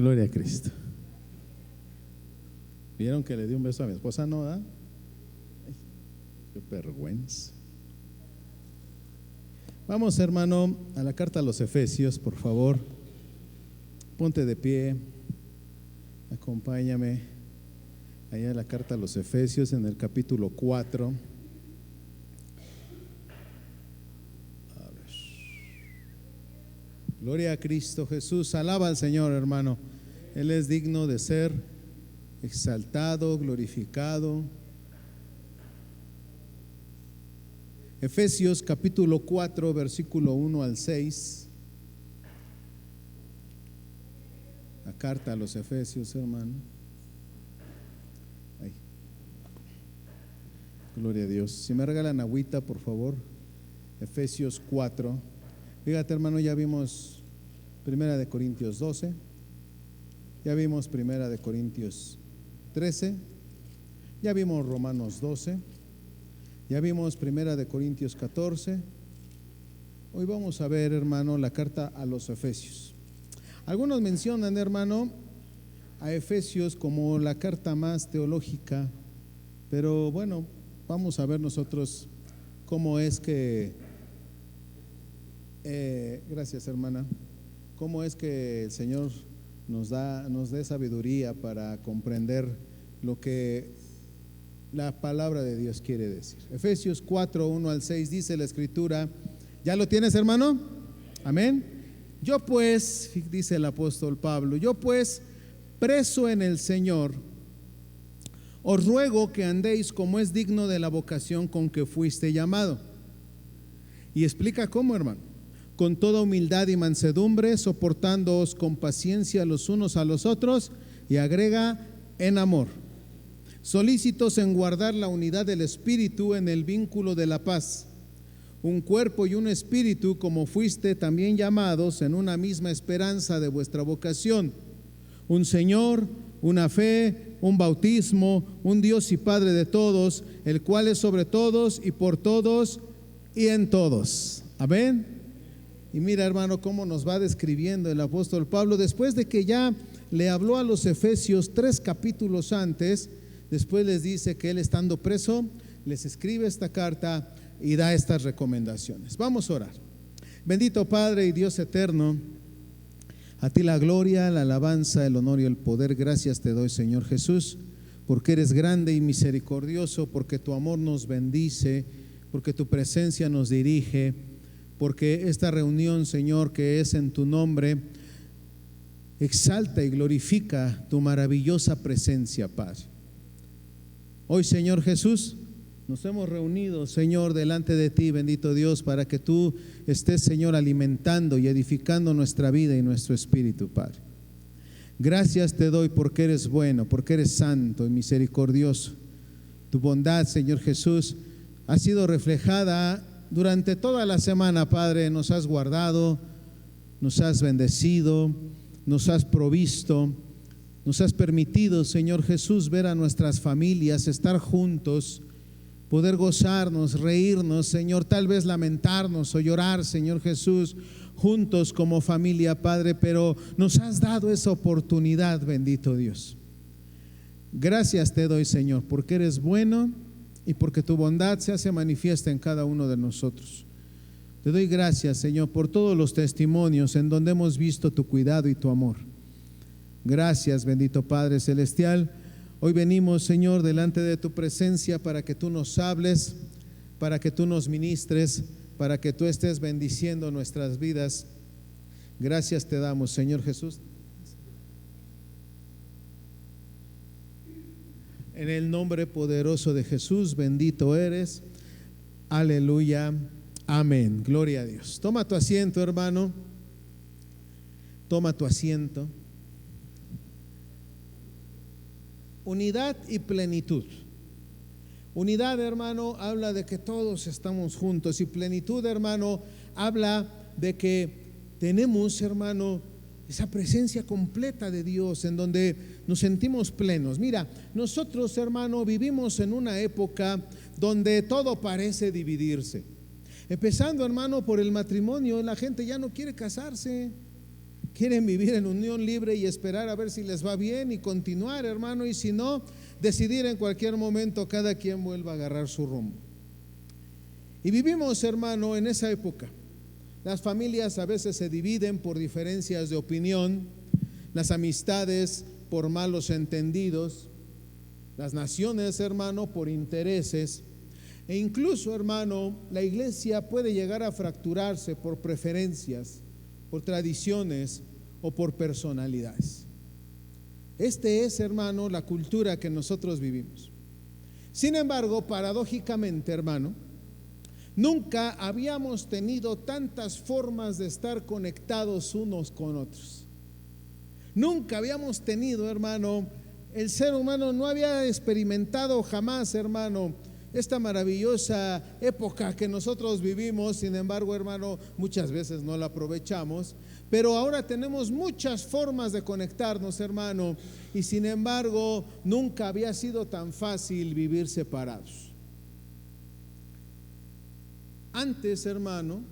Gloria a Cristo. ¿Vieron que le di un beso a mi esposa? ¿No? ¿Ah? Ay, qué vergüenza. Vamos, hermano, a la carta a los Efesios, por favor. Ponte de pie. Acompáñame allá a la carta a los Efesios en el capítulo 4. A ver. Gloria a Cristo Jesús. Alaba al Señor, hermano. Él es digno de ser exaltado, glorificado. Efesios capítulo 4, versículo 1 al 6. La carta a los Efesios, hermano. Ay. Gloria a Dios. Si me regalan agüita, por favor. Efesios 4. Fíjate, hermano, ya vimos Primera de Corintios 12. Ya vimos Primera de Corintios 13. Ya vimos Romanos 12. Ya vimos Primera de Corintios 14. Hoy vamos a ver, hermano, la carta a los Efesios. Algunos mencionan, hermano, a Efesios como la carta más teológica, pero bueno, vamos a ver nosotros cómo es que, gracias, hermana, cómo es que el Señor nos dé sabiduría para comprender lo que la palabra de Dios quiere decir. Efesios 4, 1 al 6 dice la Escritura. ¿Ya lo tienes, hermano? Amén. Yo pues, dice el apóstol Pablo, yo pues, preso en el Señor, os ruego que andéis como es digno de la vocación con que fuiste llamado. Y explica cómo, hermano. Con toda humildad y mansedumbre, soportándoos con paciencia los unos a los otros, y agrega, en amor, solícitos en guardar la unidad del Espíritu en el vínculo de la paz, un cuerpo y un espíritu, como fuiste también llamados en una misma esperanza de vuestra vocación, un Señor, una fe, un bautismo, un Dios y Padre de todos, el cual es sobre todos y por todos y en todos. Amén. Y mira, hermano, cómo nos va describiendo el apóstol Pablo, después de que ya le habló a los Efesios 3 capítulos antes. Después les dice que él, estando preso, les escribe esta carta y da estas recomendaciones. Vamos a orar. Bendito Padre y Dios eterno, a ti la gloria, la alabanza, el honor y el poder. Gracias te doy, Señor Jesús, porque eres grande y misericordioso, porque tu amor nos bendice, porque tu presencia nos dirige, porque esta reunión, Señor, que es en tu nombre, exalta y glorifica tu maravillosa presencia, Padre. Hoy, Señor Jesús, nos hemos reunido, Señor, delante de ti, bendito Dios, para que tú estés, Señor, alimentando y edificando nuestra vida y nuestro espíritu, Padre. Gracias te doy porque eres bueno, porque eres santo y misericordioso. Tu bondad, Señor Jesús, ha sido reflejada durante toda la semana, Padre. Nos has guardado, nos has bendecido, nos has provisto. Nos has permitido, Señor Jesús, ver a nuestras familias, estar juntos, poder gozarnos, reírnos, Señor, tal vez lamentarnos o llorar, Señor Jesús, juntos como familia, Padre, pero nos has dado esa oportunidad, bendito Dios. Gracias te doy, Señor, porque eres bueno y porque tu bondad se hace manifiesta en cada uno de nosotros. Te doy gracias, Señor, por todos los testimonios en donde hemos visto tu cuidado y tu amor. Gracias, bendito Padre Celestial. Hoy venimos, Señor, delante de tu presencia para que tú nos hables, para que tú nos ministres, para que tú estés bendiciendo nuestras vidas. Gracias te damos, Señor Jesús. En el nombre poderoso de Jesús, bendito eres. Aleluya. Amén. Gloria a Dios. Toma tu asiento, hermano. Toma tu asiento. Unidad y plenitud. Unidad, hermano, habla de que todos estamos juntos, y plenitud, hermano, habla de que tenemos, hermano, esa presencia completa de Dios en donde nos sentimos plenos. Mira, nosotros, hermano, vivimos en una época donde todo parece dividirse. Empezando, hermano, por el matrimonio. La gente ya no quiere casarse. Quieren vivir en unión libre y esperar a ver si les va bien y continuar, hermano, y si no, decidir en cualquier momento cada quien vuelva a agarrar su rumbo. Y vivimos, hermano, en esa época. Las familias a veces se dividen por diferencias de opinión, las amistades por malos entendidos, las naciones, hermano, por intereses, e incluso, hermano, la iglesia puede llegar a fracturarse por preferencias, por tradiciones o por personalidades. Este es, hermano, la cultura que nosotros vivimos. Sin embargo, paradójicamente, hermano, nunca habíamos tenido tantas formas de estar conectados unos con otros. Nunca habíamos tenido, hermano, el ser humano no había experimentado jamás, hermano, esta maravillosa época que nosotros vivimos. Sin embargo, hermano, muchas veces no la aprovechamos, pero ahora tenemos muchas formas de conectarnos, hermano, y sin embargo, nunca había sido tan fácil vivir separados. Antes, hermano,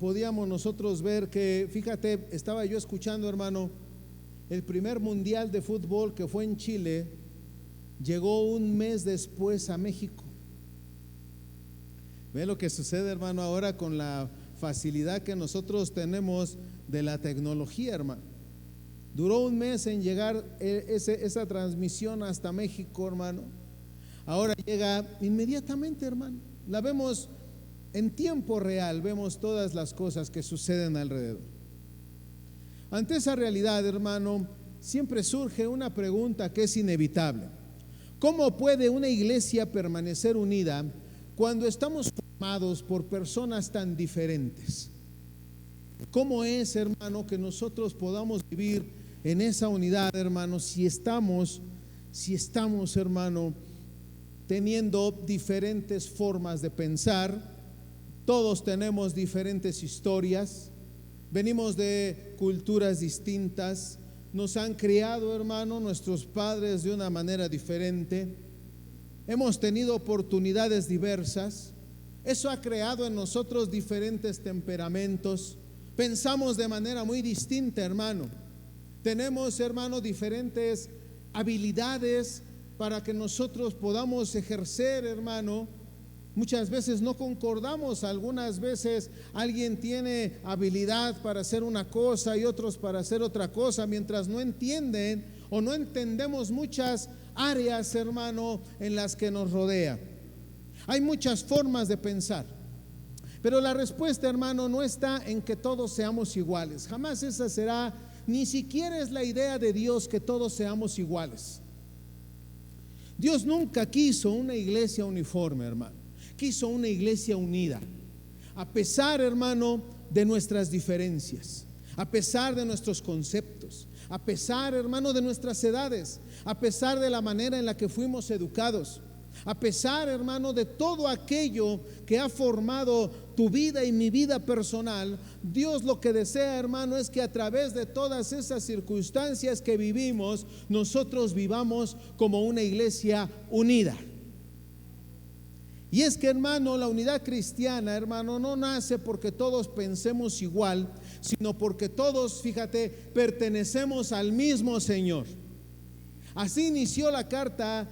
podíamos nosotros ver que, fíjate, estaba yo escuchando, hermano, el primer mundial de fútbol que fue en Chile llegó un mes después a México. Ve lo que sucede, hermano, ahora con la facilidad que nosotros tenemos de la tecnología, hermano. Duró un mes en llegar esa transmisión hasta México, hermano. Ahora llega inmediatamente, hermano. La vemos en tiempo real, vemos todas las cosas que suceden alrededor. Ante esa realidad, hermano, siempre surge una pregunta que es inevitable. ¿Cómo puede una iglesia permanecer unida cuando estamos formados por personas tan diferentes? ¿Cómo es, hermano, que nosotros podamos vivir en esa unidad, hermano, si estamos, hermano, teniendo diferentes formas de pensar? Todos tenemos diferentes historias, venimos de culturas distintas, nos han criado, hermano, nuestros padres de una manera diferente, hemos tenido oportunidades diversas, eso ha creado en nosotros diferentes temperamentos, pensamos de manera muy distinta, hermano, tenemos, hermano, diferentes habilidades para que nosotros podamos ejercer, hermano. Muchas veces no concordamos, algunas veces alguien tiene habilidad para hacer una cosa y otros para hacer otra cosa, mientras no entienden o no entendemos muchas áreas, hermano, en las que nos rodea. Hay muchas formas de pensar, pero la respuesta, hermano, no está en que todos seamos iguales. Jamás esa será, ni siquiera es la idea de Dios que todos seamos iguales. Dios nunca quiso una iglesia uniforme, hermano. Quiso una iglesia unida, a pesar, hermano, de nuestras diferencias, a pesar de nuestros conceptos, a pesar, hermano, de nuestras edades, a pesar de la manera en la que fuimos educados, a pesar, hermano, de todo aquello que ha formado tu vida y mi vida personal. Dios lo que desea, hermano, es que a través de todas esas circunstancias que vivimos, nosotros vivamos como una iglesia unida. Y es que, hermano, la unidad cristiana, hermano, no nace porque todos pensemos igual, sino porque todos, fíjate, pertenecemos al mismo Señor. Así inició la carta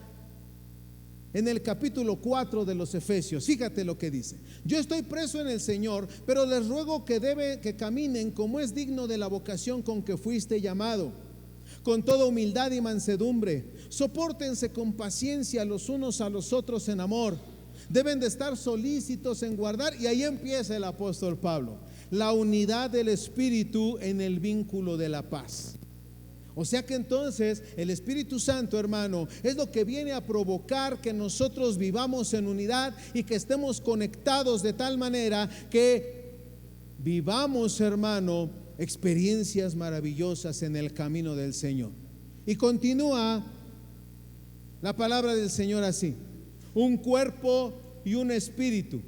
en el capítulo 4 de los Efesios. Fíjate lo que dice: yo estoy preso en el Señor, pero les ruego que caminen como es digno de la vocación con que fuiste llamado, con toda humildad y mansedumbre. Sopórtense con paciencia los unos a los otros en amor. Deben de estar solícitos en guardar, y ahí empieza el apóstol Pablo, la unidad del Espíritu en el vínculo de la paz. O sea que entonces el Espíritu Santo, hermano, es lo que viene a provocar que nosotros vivamos en unidad y que estemos conectados de tal manera que vivamos, hermano, experiencias maravillosas en el camino del Señor. Y continúa la palabra del Señor así: un cuerpo y un espíritu,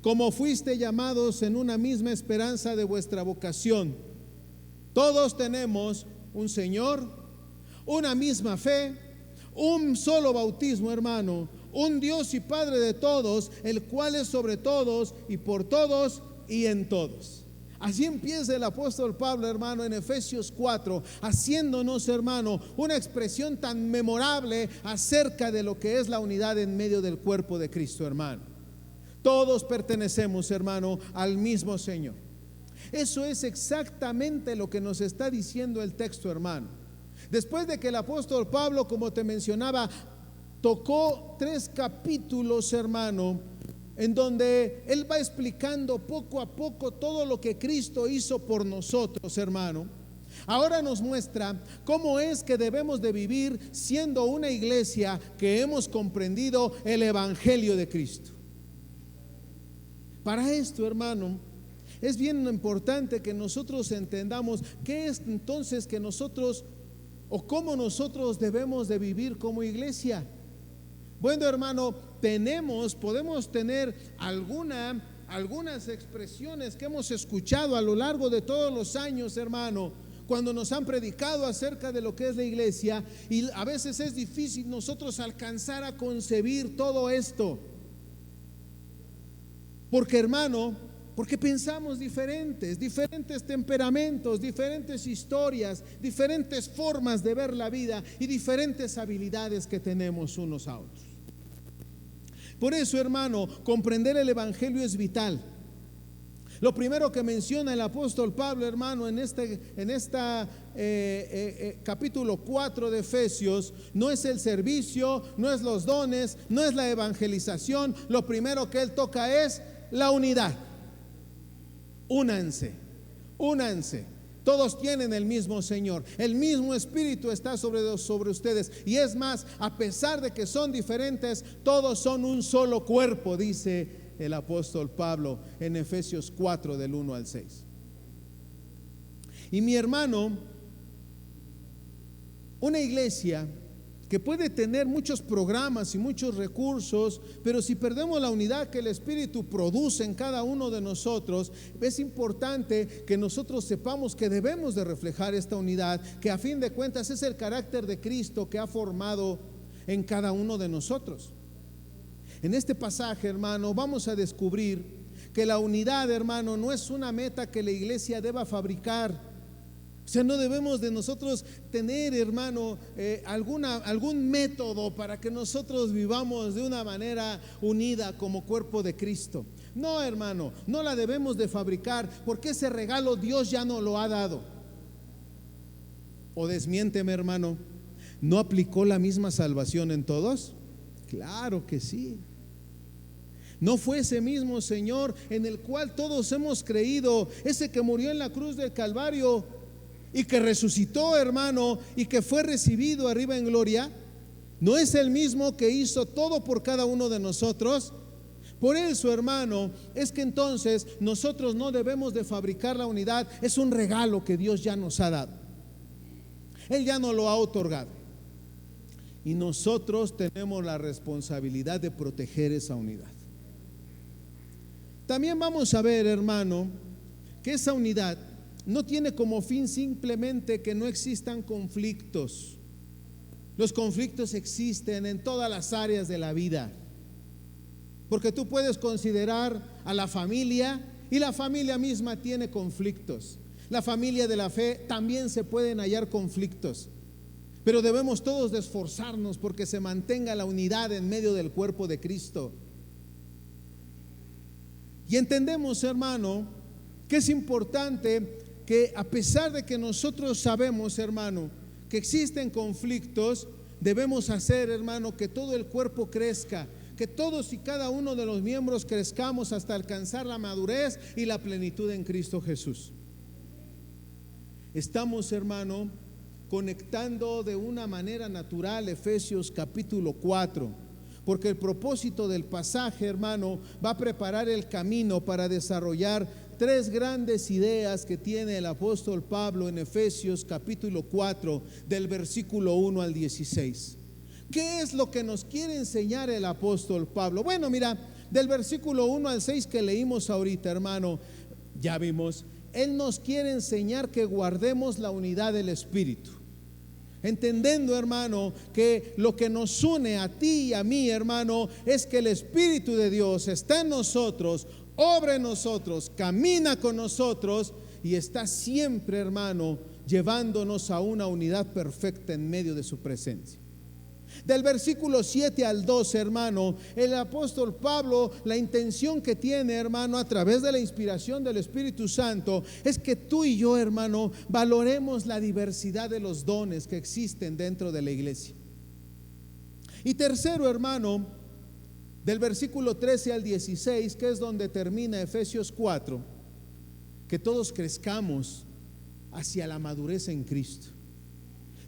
como fuiste llamados en una misma esperanza de vuestra vocación. Todos tenemos un Señor, una misma fe, un solo bautismo, hermano, un Dios y Padre de todos, el cual es sobre todos y por todos y en todos. Así empieza el apóstol Pablo, hermano, en Efesios 4, haciéndonos, hermano, una expresión tan memorable acerca de lo que es la unidad en medio del cuerpo de Cristo, hermano. Todos pertenecemos, hermano, al mismo Señor. Eso es exactamente lo que nos está diciendo el texto, hermano. Después de que el apóstol Pablo, como te mencionaba, tocó 3 capítulos, hermano, en donde él va explicando poco a poco todo lo que Cristo hizo por nosotros, hermano. Ahora nos muestra cómo es que debemos de vivir siendo una iglesia que hemos comprendido el evangelio de Cristo. Para esto, hermano, es bien importante que nosotros entendamos qué es entonces que nosotros o cómo nosotros debemos de vivir como iglesia. Bueno, hermano, podemos tener algunas expresiones que hemos escuchado a lo largo de todos los años, hermano, cuando nos han predicado acerca de lo que es la iglesia, y a veces es difícil nosotros alcanzar a concebir todo esto. Porque, hermano, porque pensamos diferentes temperamentos, diferentes historias, diferentes formas de ver la vida y diferentes habilidades que tenemos unos a otros. Por eso, hermano, comprender el evangelio es vital. Lo primero que menciona el apóstol Pablo, hermano, en esta capítulo 4 de Efesios, no es el servicio, no es los dones, no es la evangelización. Lo primero que él toca es la unidad. Únanse. Todos tienen el mismo Señor, el mismo Espíritu está sobre ustedes, y es más, a pesar de que son diferentes, todos son un solo cuerpo, dice el apóstol Pablo en Efesios 4 del 1 al 6. Y mi hermano, una iglesia que puede tener muchos programas y muchos recursos, pero si perdemos la unidad que el Espíritu produce en cada uno de nosotros, es importante que nosotros sepamos que debemos de reflejar esta unidad, que a fin de cuentas es el carácter de Cristo que ha formado en cada uno de nosotros. En este pasaje, hermano, vamos a descubrir que la unidad, hermano, no es una meta que la iglesia deba fabricar. O sea, no debemos de nosotros tener, hermano, algún método para que nosotros vivamos de una manera unida como cuerpo de Cristo. No, hermano, no la debemos de fabricar, porque ese regalo Dios ya nos lo ha dado. O desmiénteme, hermano, ¿no aplicó la misma salvación en todos? Claro que sí. ¿No fue ese mismo Señor en el cual todos hemos creído, ese que murió en la cruz del Calvario y que resucitó, hermano, y que fue recibido arriba en gloria? ¿No es el mismo que hizo todo por cada uno de nosotros? Por eso, hermano, es que entonces nosotros no debemos de fabricar la unidad. Es un regalo que Dios ya nos ha dado. Él ya nos lo ha otorgado. Y nosotros tenemos la responsabilidad de proteger esa unidad. También vamos a ver, hermano, que esa unidad no tiene como fin simplemente que no existan conflictos. Los conflictos existen en todas las áreas de la vida, porque tú puedes considerar a la familia, y la familia misma tiene conflictos. La familia de la fe también se pueden hallar conflictos, pero debemos todos de esforzarnos porque se mantenga la unidad en medio del cuerpo de Cristo. Y entendemos, hermano, que es importante que, a pesar de que nosotros sabemos, hermano, que existen conflictos, debemos hacer, hermano, que todo el cuerpo crezca, que todos y cada uno de los miembros crezcamos hasta alcanzar la madurez y la plenitud en Cristo Jesús. Estamos, hermano, conectando de una manera natural Efesios capítulo 4, porque el propósito del pasaje, hermano, va a preparar el camino para desarrollar 3 grandes ideas que tiene el apóstol Pablo en Efesios capítulo 4 del versículo 1 al 16. ¿Qué es lo que nos quiere enseñar el apóstol Pablo? Bueno, mira, del versículo 1 al 6 que leímos ahorita, hermano, ya vimos, él nos quiere enseñar que guardemos la unidad del Espíritu. Entendiendo, hermano, que lo que nos une a ti y a mí, hermano, es que el Espíritu de Dios está en nosotros, obra en nosotros, camina con nosotros y está siempre, hermano, llevándonos a una unidad perfecta en medio de su presencia. Del versículo 7 al 12, hermano, el apóstol Pablo, la intención que tiene, hermano, a través de la inspiración del Espíritu Santo, es que tú y yo, hermano, valoremos la diversidad de los dones que existen dentro de la iglesia. Y tercero, hermano, del versículo 13 al 16, que es donde termina Efesios 4, que todos crezcamos hacia la madurez en Cristo.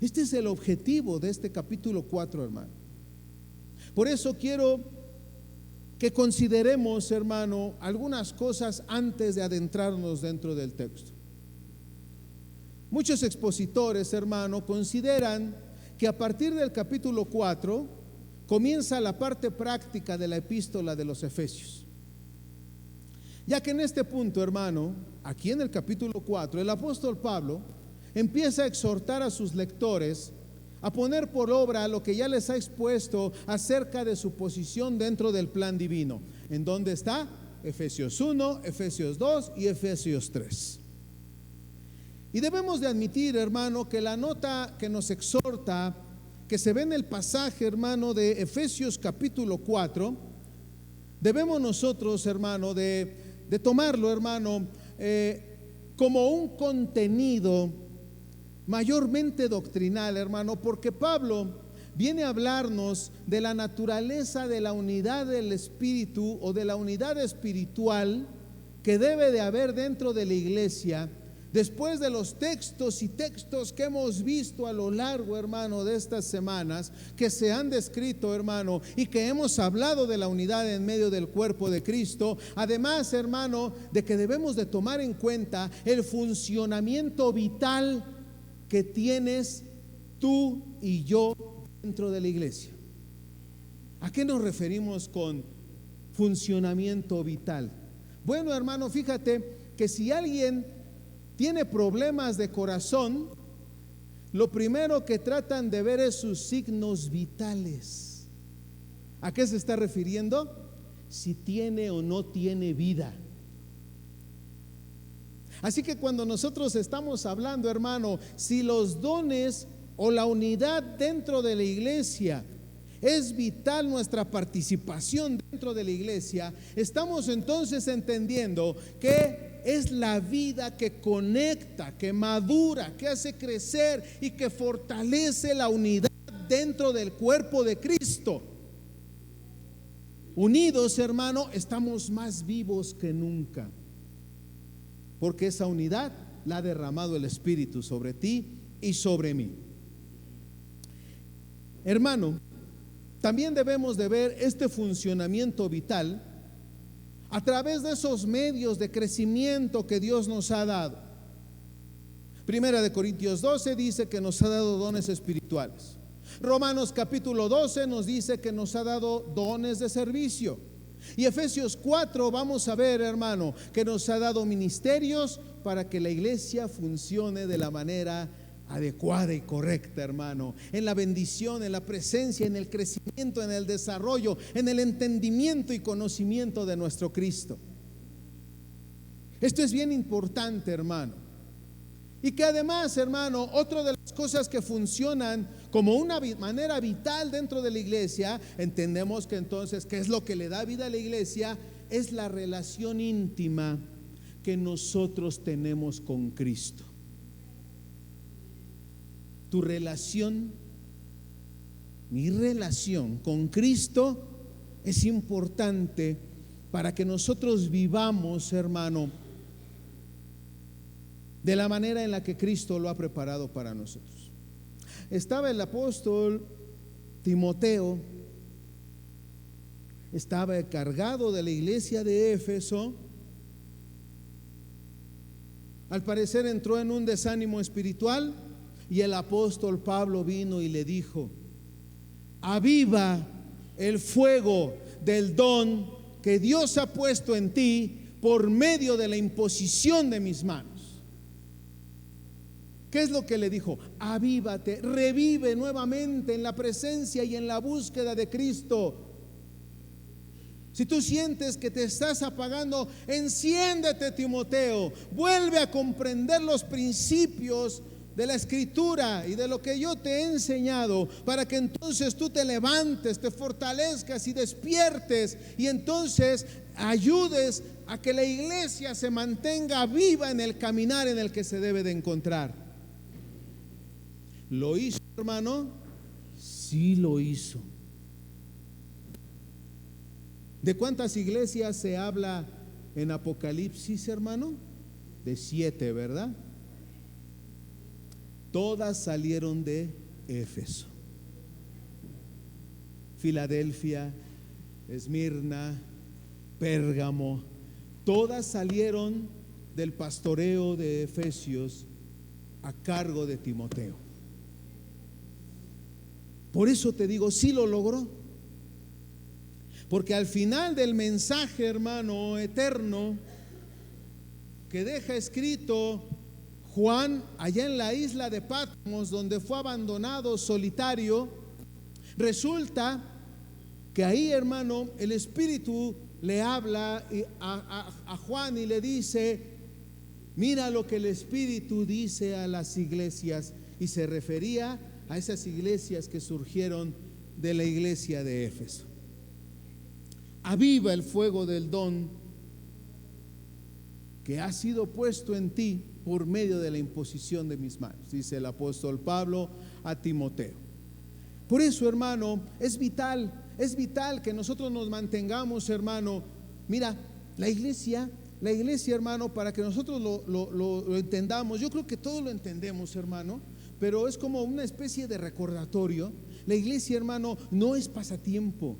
Este es el objetivo de este capítulo 4, hermano. Por eso quiero que consideremos, hermano, algunas cosas antes de adentrarnos dentro del texto. Muchos expositores, hermano, consideran que a partir del capítulo 4 comienza la parte práctica de la epístola de los Efesios. Ya que en este punto, hermano, aquí en el capítulo 4, el apóstol Pablo empieza a exhortar a sus lectores a poner por obra lo que ya les ha expuesto acerca de su posición dentro del plan divino. ¿En dónde está? Efesios 1, Efesios 2 y Efesios 3. Y debemos de admitir, hermano, que la nota que nos exhorta, que se ve en el pasaje, hermano, de Efesios capítulo 4, debemos nosotros, hermano, de tomarlo, hermano, como un contenido mayormente doctrinal, hermano, porque Pablo viene a hablarnos de la naturaleza de la unidad del espíritu o de la unidad espiritual que debe de haber dentro de la iglesia, después de los textos y textos que hemos visto a lo largo, hermano, de estas semanas, que se han descrito, hermano, y que hemos hablado de la unidad en medio del cuerpo de Cristo. Además, hermano, de que debemos de tomar en cuenta el funcionamiento vital que tienes tú y yo dentro de la iglesia. ¿A qué nos referimos con funcionamiento vital? Bueno, hermano, fíjate que si alguien tiene problemas de corazón, lo primero que tratan de ver es sus signos vitales. ¿A qué se está refiriendo? Si tiene o no tiene vida. Así que cuando nosotros estamos hablando, hermano, si los dones o la unidad dentro de la iglesia es vital, nuestra participación dentro de la iglesia, estamos entonces entendiendo que es la vida que conecta, que madura, que hace crecer y que fortalece la unidad dentro del cuerpo de Cristo. Unidos, hermano, estamos más vivos que nunca, porque esa unidad la ha derramado el Espíritu sobre ti y sobre mí. Hermano, también debemos de ver este funcionamiento vital a través de esos medios de crecimiento que Dios nos ha dado. Primera de Corintios 12 dice que nos ha dado dones espirituales. Romanos capítulo 12 nos dice que nos ha dado dones de servicio. Y Efesios 4 vamos a ver, hermano, que nos ha dado ministerios para que la iglesia funcione de la manera adecuada y correcta, hermano, en la bendición, en la presencia, en el crecimiento, en el desarrollo, en el entendimiento y conocimiento de nuestro Cristo. Esto es bien importante, hermano. Y que además, hermano, otra de las cosas que funcionan como una manera vital dentro de la iglesia, entendemos que entonces, ¿qué es lo que le da vida a la iglesia? Es la relación íntima que nosotros tenemos con Cristo. Tu relación, mi relación con Cristo es importante para que nosotros vivamos, hermano, de la manera en la que Cristo lo ha preparado para nosotros. Estaba el apóstol Timoteo, estaba encargado de la iglesia de Éfeso. Al parecer entró en un desánimo espiritual y el apóstol Pablo vino y le dijo: aviva el fuego del don que Dios ha puesto en ti por medio de la imposición de mis manos. ¿Qué es lo que le dijo? Avívate, revive nuevamente en la presencia y en la búsqueda de Cristo. Si tú sientes que te estás apagando, enciéndete, Timoteo. Vuelve a comprender los principios de la Escritura y de lo que yo te he enseñado, para que entonces tú te levantes, te fortalezcas y despiertes, y entonces ayudes a que la iglesia se mantenga viva en el caminar en el que se debe de encontrar. ¿Lo hizo, hermano? Sí, lo hizo. ¿De cuántas iglesias se habla en Apocalipsis, hermano? De 7, ¿verdad? Todas salieron de Éfeso. Filadelfia, Esmirna, Pérgamo, todas salieron del pastoreo de Efesios a cargo de Timoteo. Por eso te digo, sí lo logró. Porque al final del mensaje, hermano, eterno, que deja escrito Juan allá en la isla de Patmos, donde fue abandonado solitario, resulta que ahí, hermano, el Espíritu le habla a Juan y le dice: mira lo que el Espíritu dice a las iglesias. Y se refería a esas iglesias que surgieron de la iglesia de Éfeso. Aviva el fuego del don que ha sido puesto en ti por medio de la imposición de mis manos, dice el apóstol Pablo a Timoteo. Por eso, hermano, es vital que nosotros nos mantengamos, hermano. Mira, la iglesia, hermano, para que nosotros lo entendamos, yo creo que todos lo entendemos, hermano, pero es como una especie de recordatorio. La iglesia, hermano, no es pasatiempo.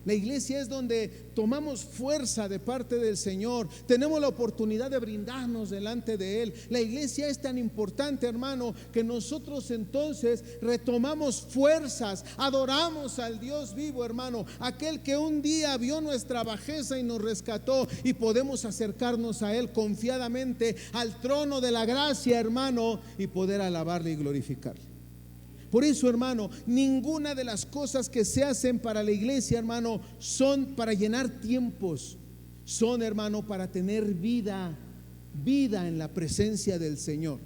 La iglesia es donde tomamos fuerza de parte del Señor. Tenemos la oportunidad de brindarnos delante de Él. La iglesia es tan importante, hermano, que nosotros entonces retomamos fuerzas, adoramos al Dios vivo, hermano, aquel que un día vio nuestra bajeza y nos rescató, y podemos acercarnos a Él confiadamente al trono de la gracia, hermano, y poder alabarle y glorificarle. Por eso, hermano, ninguna de las cosas que se hacen para la iglesia, hermano, son para llenar tiempos. Son, hermano, para tener vida en la presencia del Señor.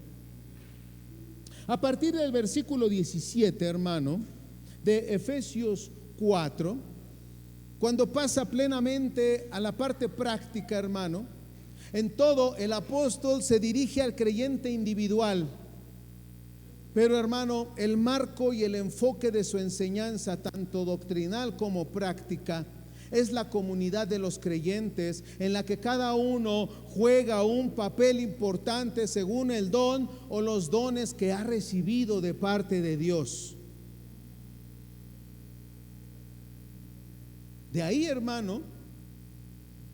A partir del versículo 17, hermano, de Efesios 4, cuando pasa plenamente a la parte práctica, hermano, en todo el apóstol se dirige al creyente individual. Pero, hermano, el marco y el enfoque de su enseñanza, tanto doctrinal como práctica, es la comunidad de los creyentes, en la que cada uno juega un papel importante según el don o los dones que ha recibido de parte de Dios. De ahí, hermano,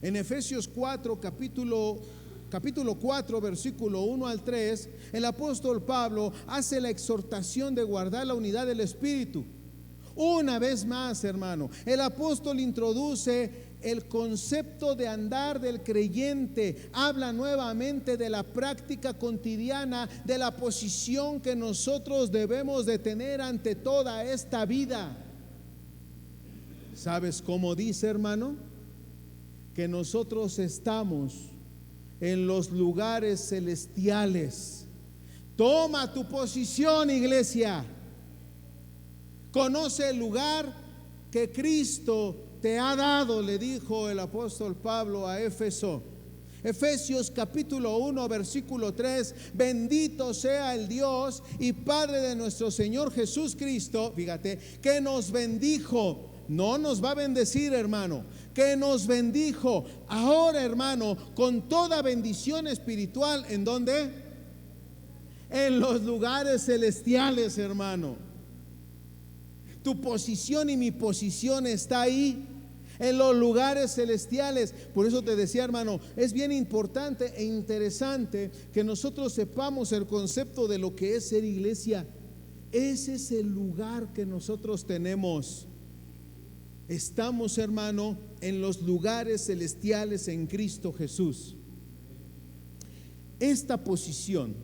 en Efesios 4, capítulo 4, versículo 1 al 3, el apóstol Pablo hace la exhortación de guardar la unidad del Espíritu. Una vez más, hermano, el apóstol introduce el concepto de andar del creyente. Habla nuevamente de la práctica cotidiana, de la posición que nosotros debemos de tener ante toda esta vida. ¿Sabes cómo dice, hermano? Que nosotros estamos en los lugares celestiales. Toma tu posición, iglesia. Conoce el lugar que Cristo te ha dado, le dijo el apóstol Pablo a Éfeso. Efesios capítulo 1, versículo 3: bendito sea el Dios y Padre de nuestro Señor Jesucristo, fíjate, que nos bendijo. No nos va a bendecir, hermano, que nos bendijo ahora, hermano, con toda bendición espiritual. ¿En dónde? En los lugares celestiales, hermano. Tu posición y mi posición está ahí, en los lugares celestiales. Por eso te decía, hermano, es bien importante e interesante que nosotros sepamos el concepto de lo que es ser iglesia. Ese es el lugar que nosotros tenemos. Estamos, hermano, en los lugares celestiales en Cristo Jesús. Esta posición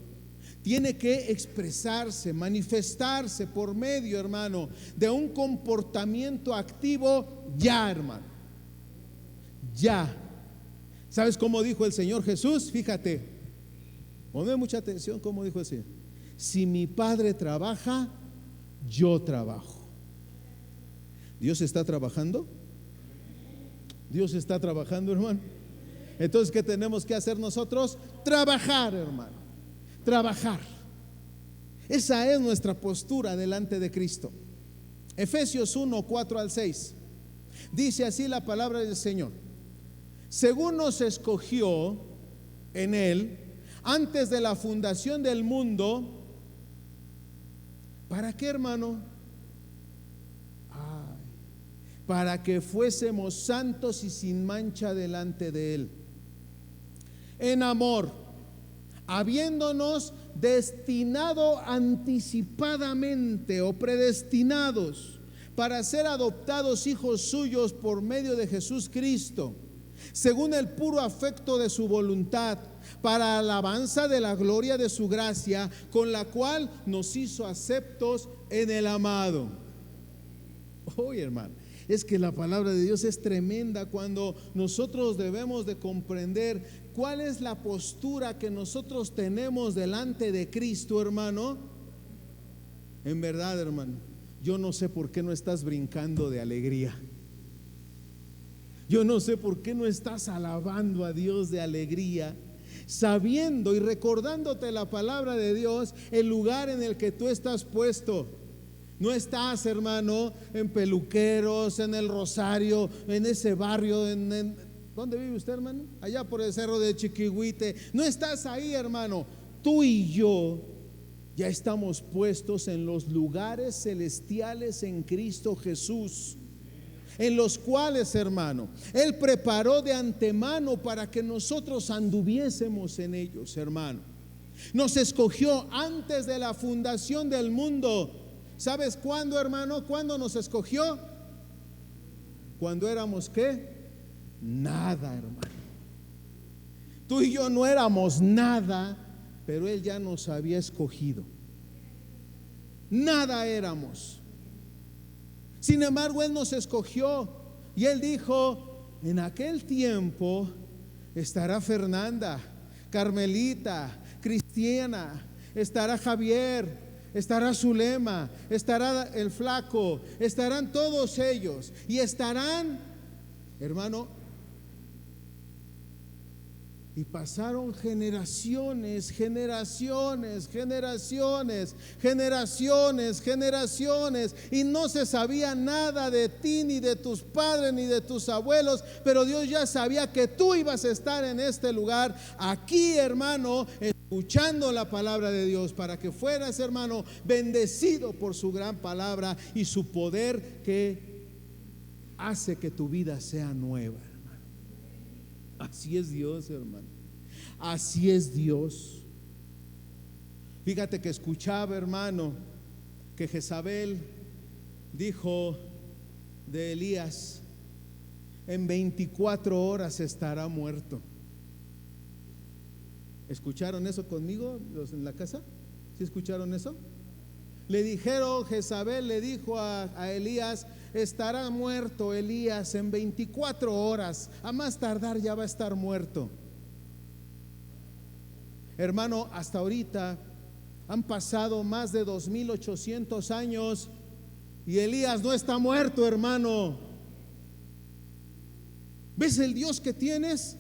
tiene que expresarse, manifestarse por medio, hermano, de un comportamiento activo ya, hermano. ya. ¿Sabes cómo dijo el Señor Jesús? Fíjate, ponme mucha atención cómo dijo el Señor. Si mi Padre trabaja, yo trabajo. ¿Dios está trabajando? Dios está trabajando, hermano. Entonces, ¿qué tenemos que hacer nosotros? Trabajar, hermano. Trabajar. Esa es nuestra postura delante de Cristo. Efesios 1, 4 al 6. Dice así la palabra del Señor: según nos escogió en Él antes de la fundación del mundo. ¿Para qué, hermano? Para que fuésemos santos y sin mancha delante de Él, en amor, habiéndonos destinado anticipadamente o predestinados para ser adoptados hijos suyos por medio de Jesús Cristo, según el puro afecto de su voluntad, para alabanza de la gloria de su gracia, con la cual nos hizo aceptos en el amado. Oye, hermano, es que la palabra de Dios es tremenda cuando nosotros debemos de comprender cuál es la postura que nosotros tenemos delante de Cristo, hermano. En verdad, hermano, yo no sé por qué no estás brincando de alegría. Yo no sé por qué no estás alabando a Dios de alegría, sabiendo y recordándote la palabra de Dios, el lugar en el que tú estás puesto. No estás, hermano, en Peluqueros, en el Rosario, en ese barrio, ¿dónde vive usted, hermano? Allá por el cerro de Chiquihuite. No estás ahí, hermano. Tú y yo ya estamos puestos en los lugares celestiales en Cristo Jesús, en los cuales, hermano, Él preparó de antemano para que nosotros anduviésemos en ellos, hermano. Nos escogió antes de la fundación del mundo. ¿Sabes cuándo, hermano? ¿Cuándo nos escogió? Cuando éramos, ¿qué? Nada, hermano. Tú y yo no éramos nada, pero Él ya nos había escogido. Nada éramos. Sin embargo, Él nos escogió y Él dijo: en aquel tiempo estará Fernanda, Carmelita, Cristiana, estará Javier, estará Zulema, estará el flaco, estarán todos ellos y estarán, hermano. Y pasaron generaciones, y no se sabía nada de ti, ni de tus padres, ni de tus abuelos, pero Dios ya sabía que tú ibas a estar en este lugar, aquí, hermano, escuchando la palabra de Dios, para que fueras, hermano, bendecido por su gran palabra y su poder que hace que tu vida sea nueva. Así es Dios, hermano. Así es Dios. Fíjate que escuchaba, hermano, que Jezabel dijo de Elías: en 24 horas estará muerto. ¿Escucharon eso conmigo los en la casa? ¿Sí escucharon eso? Le dijeron, Jezabel le dijo a Elías: estará muerto Elías en 24 horas, a más tardar ya va a estar muerto. Hermano, hasta ahorita han pasado más de 2800 años y Elías no está muerto, hermano. ¿Ves el Dios que tienes?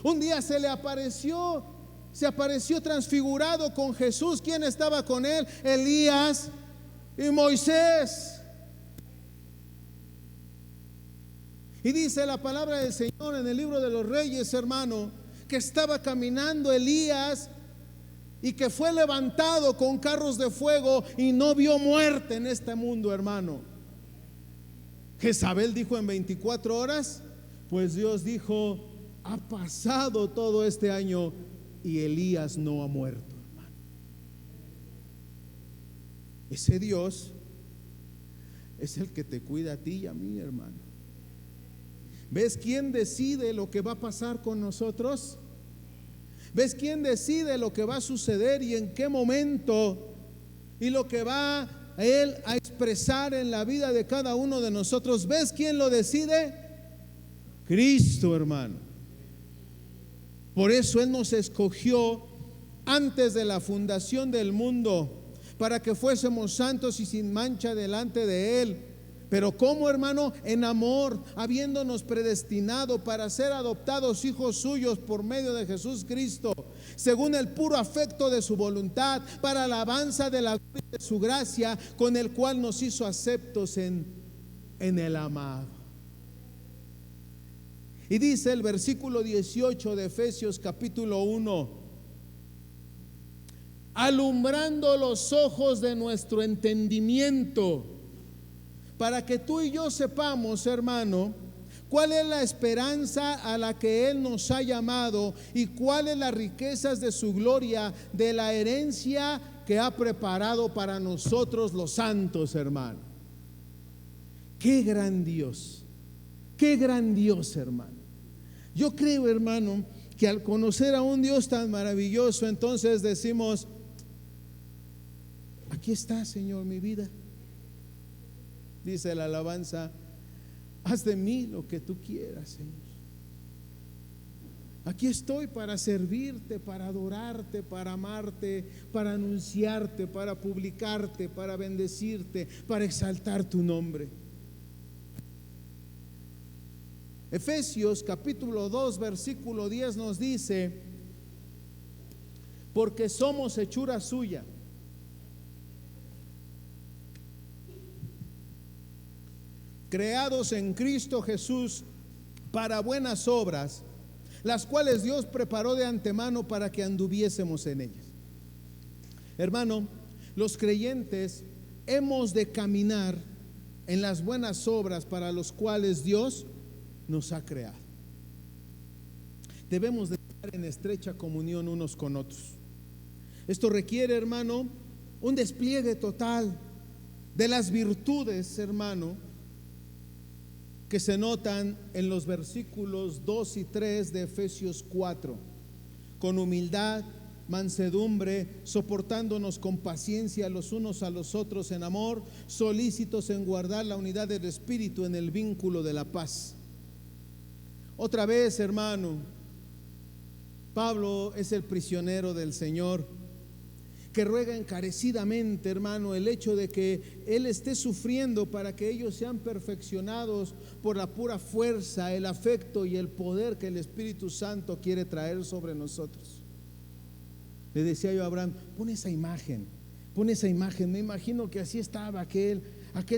Un día se apareció transfigurado con Jesús. ¿Quién estaba con él? Elías y Moisés. Y dice la palabra del Señor en el libro de los Reyes, hermano, que estaba caminando Elías y que fue levantado con carros de fuego y no vio muerte en este mundo, hermano. Jezabel dijo en 24 horas, pues Dios dijo: ha pasado todo este año y Elías no ha muerto, hermano. Ese Dios es el que te cuida a ti y a mí, hermano. ¿Ves quién decide lo que va a pasar con nosotros? ¿Ves quién decide lo que va a suceder y en qué momento? Y lo que va Él a expresar en la vida de cada uno de nosotros. ¿Ves quién lo decide? Cristo, hermano. Por eso Él nos escogió antes de la fundación del mundo, para que fuésemos santos y sin mancha delante de Él. Pero ¿cómo, hermano? En amor, habiéndonos predestinado para ser adoptados hijos suyos por medio de Jesús Cristo, según el puro afecto de su voluntad, para alabanza de la gloria de su gracia, con el cual nos hizo aceptos en el amado. Y dice el versículo 18 de Efesios capítulo 1: alumbrando los ojos de nuestro entendimiento, para que tú y yo sepamos, hermano, cuál es la esperanza a la que Él nos ha llamado y cuáles las riquezas de su gloria, de la herencia que ha preparado para nosotros los santos, hermano. Qué gran Dios, hermano. Yo creo, hermano, que al conocer a un Dios tan maravilloso, entonces decimos: aquí está, Señor, mi vida. Dice la alabanza: haz de mí lo que tú quieras, Señor. Aquí estoy para servirte, para adorarte, para amarte, para anunciarte, para publicarte, para bendecirte, para exaltar tu nombre. Efesios capítulo 2 versículo 10 nos dice: porque somos hechura suya, creados en Cristo Jesús para buenas obras, las cuales Dios preparó de antemano para que anduviésemos en ellas. Hermano, los creyentes hemos de caminar en las buenas obras para los cuales Dios nos ha creado. Debemos de estar en estrecha comunión unos con otros. Esto requiere, hermano, un despliegue total de las virtudes, hermano, que se notan en los versículos 2 y 3 de Efesios 4: con humildad, mansedumbre, soportándonos con paciencia los unos a los otros en amor, solícitos en guardar la unidad del Espíritu en el vínculo de la paz. Otra vez, hermano, Pablo es el prisionero del Señor, que ruega encarecidamente, hermano, el hecho de que Él esté sufriendo para que ellos sean perfeccionados por la pura fuerza, el afecto y el poder que el Espíritu Santo quiere traer sobre nosotros. Le decía yo a Abraham: pon esa imagen. Me imagino que así estaba aquel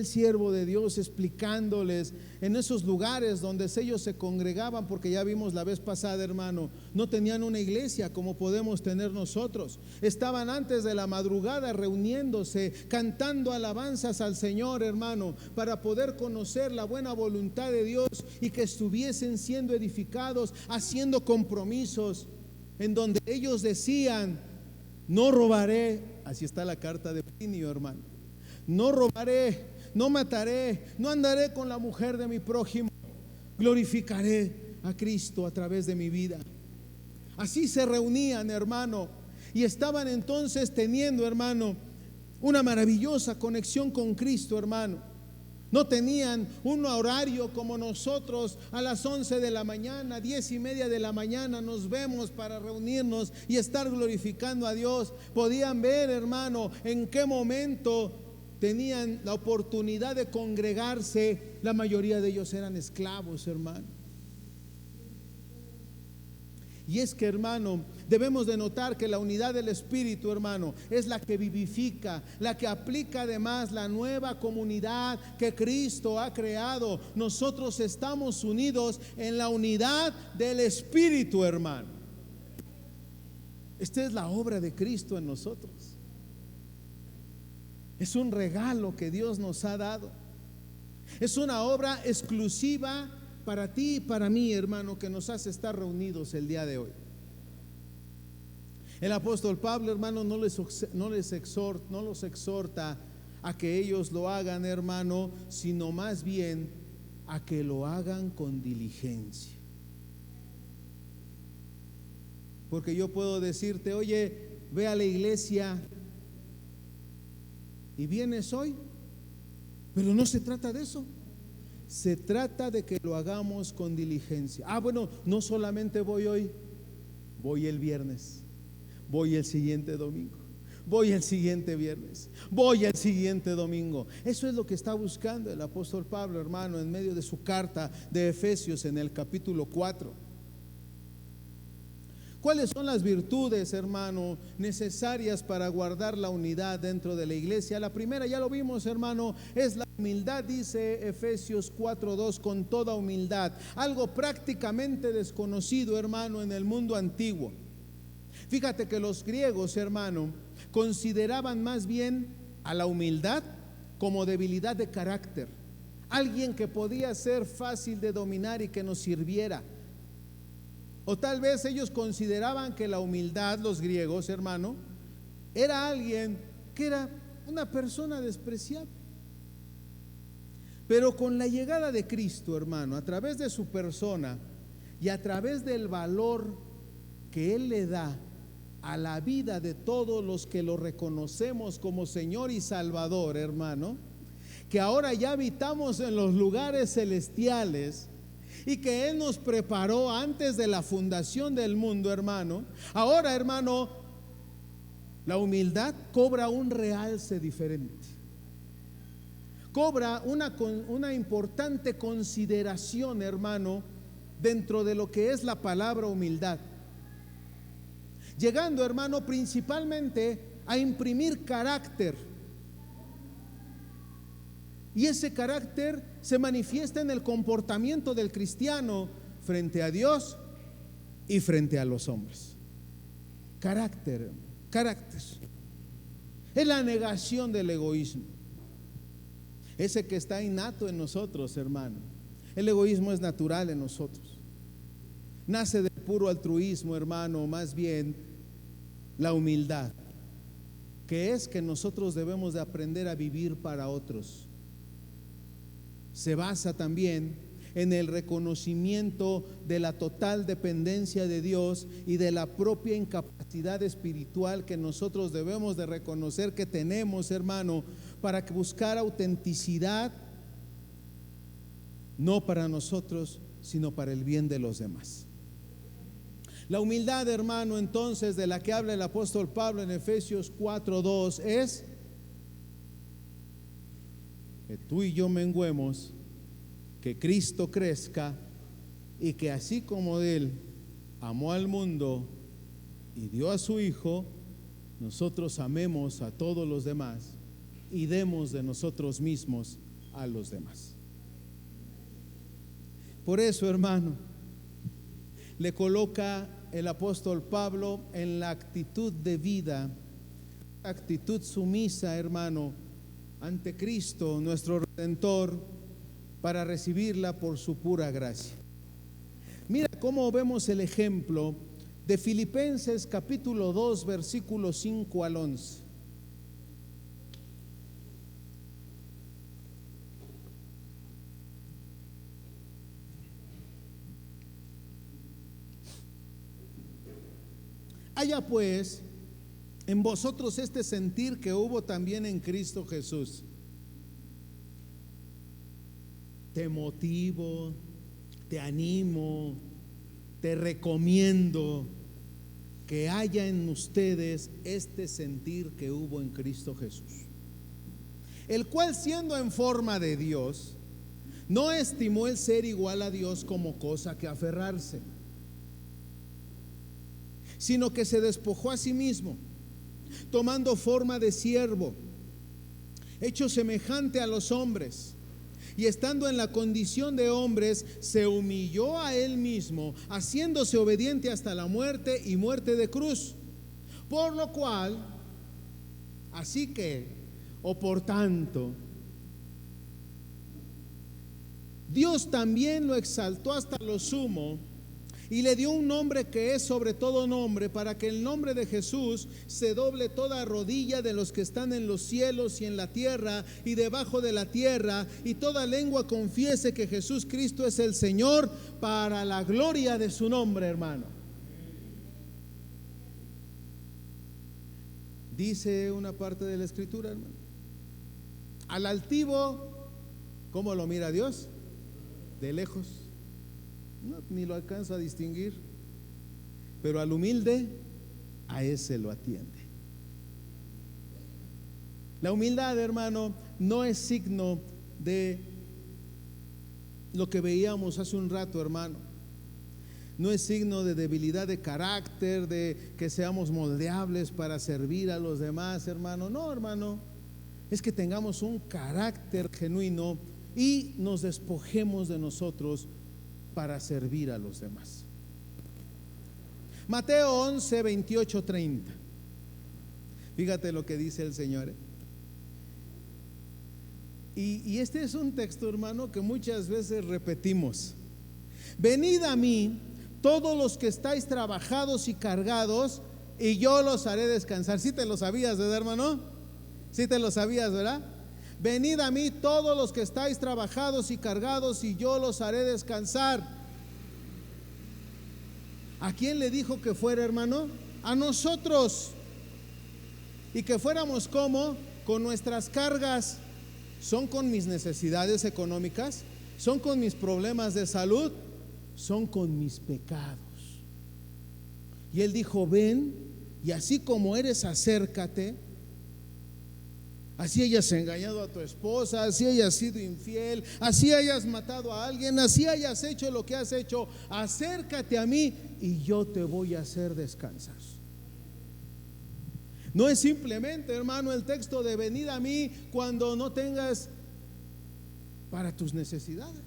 siervo de Dios explicándoles en esos lugares donde ellos se congregaban, porque ya vimos la vez pasada, hermano, no tenían una iglesia como podemos tener nosotros. Estaban antes de la madrugada reuniéndose, cantando alabanzas al Señor, hermano, para poder conocer la buena voluntad de Dios y que estuviesen siendo edificados, haciendo compromisos en donde ellos decían: no robaré. Así está la carta de Plinio, hermano. No robaré, no mataré, no andaré con la mujer de mi prójimo, glorificaré a Cristo a través de mi vida. Así se reunían, hermano, y estaban entonces teniendo, hermano, una maravillosa conexión con Cristo, hermano. No tenían un horario como nosotros: a las 11 de la mañana, 10:30 de la mañana nos vemos para reunirnos y estar glorificando a Dios. Podían ver, hermano, en qué momento tenían la oportunidad de congregarse. La mayoría de ellos eran esclavos, hermano. Y es que, hermano, debemos de notar que la unidad del Espíritu, hermano, es la que vivifica, la que aplica además la nueva comunidad que Cristo ha creado. Nosotros estamos unidos en la unidad del Espíritu, hermano. Esta es la obra de Cristo en nosotros. Es un regalo que Dios nos ha dado. Es una obra exclusiva para ti y para mí, hermano, que nos hace estar reunidos el día de hoy. El apóstol Pablo, hermano, no los exhorta a que ellos lo hagan, hermano, sino más bien a que lo hagan con diligencia. Porque yo puedo decirte: oye, ve a la iglesia y vienes hoy, pero no se trata de eso. Se trata de que lo hagamos con diligencia. Ah, bueno, no solamente voy hoy, voy el viernes, voy el siguiente domingo, voy el siguiente viernes, voy el siguiente domingo. Eso es lo que está buscando el apóstol Pablo, hermano, en medio de su carta de Efesios en el capítulo 4. ¿Cuáles son las virtudes, hermano, necesarias para guardar la unidad dentro de la iglesia? La primera, ya lo vimos, hermano, es la humildad, dice Efesios 4:2, con toda humildad. Algo prácticamente desconocido, hermano, en el mundo antiguo. Fíjate que los griegos, hermano, consideraban más bien a la humildad como debilidad de carácter. Alguien que podía ser fácil de dominar y que nos sirviera. O tal vez ellos consideraban que la humildad, los griegos, hermano, era alguien que era una persona despreciable. Pero con la llegada de Cristo, hermano, a través de su persona y a través del valor que Él le da a la vida de todos los que lo reconocemos como Señor y Salvador, hermano, que ahora ya habitamos en los lugares celestiales, y que Él nos preparó antes de la fundación del mundo, hermano. Ahora, hermano, la humildad cobra un realce diferente. Cobra una importante consideración, hermano, dentro de lo que es la palabra humildad. Llegando, hermano, principalmente a imprimir carácter. Y ese carácter se manifiesta en el comportamiento del cristiano frente a Dios y frente a los hombres. Carácter. Es la negación del egoísmo. Ese que está innato en nosotros, hermano. El egoísmo es natural en nosotros. Nace del puro altruismo, hermano, más bien la humildad, que es que nosotros debemos de aprender a vivir para otros. Se basa también en el reconocimiento de la total dependencia de Dios y de la propia incapacidad espiritual que nosotros debemos de reconocer que tenemos, hermano, para buscar autenticidad, no para nosotros, sino para el bien de los demás. La humildad, hermano, entonces, de la que habla el apóstol Pablo en Efesios 4:2 es que tú y yo menguemos, que Cristo crezca, y que así como Él amó al mundo y dio a su Hijo, nosotros amemos a todos los demás y demos de nosotros mismos a los demás. Por eso, hermano, le coloca el apóstol Pablo en la actitud de vida, actitud sumisa, hermano, ante Cristo, nuestro Redentor, para recibirla por su pura gracia. Mira cómo vemos el ejemplo de Filipenses capítulo 2, versículos 5 al 11. Haya pues en vosotros este sentir que hubo también en Cristo Jesús. Te motivo, te animo, te recomiendo que haya en ustedes este sentir que hubo en Cristo Jesús, el cual, siendo en forma de Dios, no estimó el ser igual a Dios como cosa que aferrarse, sino que se despojó a sí mismo, tomando forma de siervo, hecho semejante a los hombres, y estando en la condición de hombres, se humilló a él mismo, haciéndose obediente hasta la muerte y muerte de cruz. Por lo cual, así que, o por tanto, Dios también lo exaltó hasta lo sumo y le dio un nombre que es sobre todo nombre, para que el nombre de Jesús se doble toda rodilla de los que están en los cielos y en la tierra y debajo de la tierra, y toda lengua confiese que Jesús Cristo es el Señor, para la gloria de su nombre, hermano. Dice una parte de la escritura, hermano: al altivo, ¿cómo lo mira Dios? de lejos, ni lo alcanza a distinguir, pero al humilde, a ese lo atiende. La humildad, hermano, no es signo de lo que veíamos hace un rato, hermano. No es signo de debilidad de carácter, de que seamos moldeables para servir a los demás, hermano. No, hermano, es que tengamos un carácter genuino y nos despojemos de nosotros para servir a los demás. Mateo 11, 28, 30. Fíjate lo que dice el Señor. Y este es un texto, hermano, que muchas veces repetimos. Venid a mí todos los que estáis trabajados y cargados, y yo los haré descansar. ¿Sí te lo sabías, verdad, hermano? ¿Sí te lo sabías, verdad? Venid a mí todos los que estáis trabajados y cargados, y yo los haré descansar. ¿A quién le dijo que fuera, hermano? A nosotros. Y que fuéramos como con nuestras cargas. ¿Son con mis necesidades económicas? ¿Son con mis problemas de salud? Son con mis pecados. Y él dijo: ven, y así como eres, acércate. Así hayas engañado a tu esposa, así hayas sido infiel, así hayas matado a alguien, así hayas hecho lo que has hecho, acércate a mí y yo te voy a hacer descansar. No es simplemente, hermano, el texto de venid a mí cuando no tengas para tus necesidades.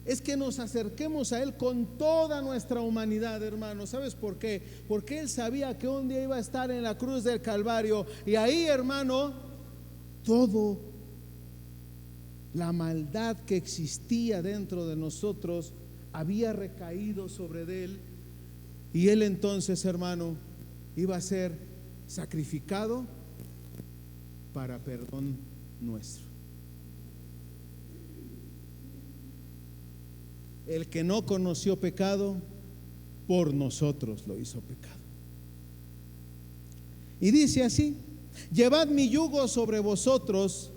Es que nos acerquemos a Él con toda nuestra humanidad, hermano. ¿Sabes por qué? Porque Él sabía que un día iba a estar en la cruz del Calvario, y ahí, hermano, todo la maldad que existía dentro de nosotros había recaído sobre Él, y Él entonces, hermano, iba a ser sacrificado para perdón nuestro. El que no conoció pecado, por nosotros lo hizo pecado. Y dice así: llevad mi yugo sobre vosotros.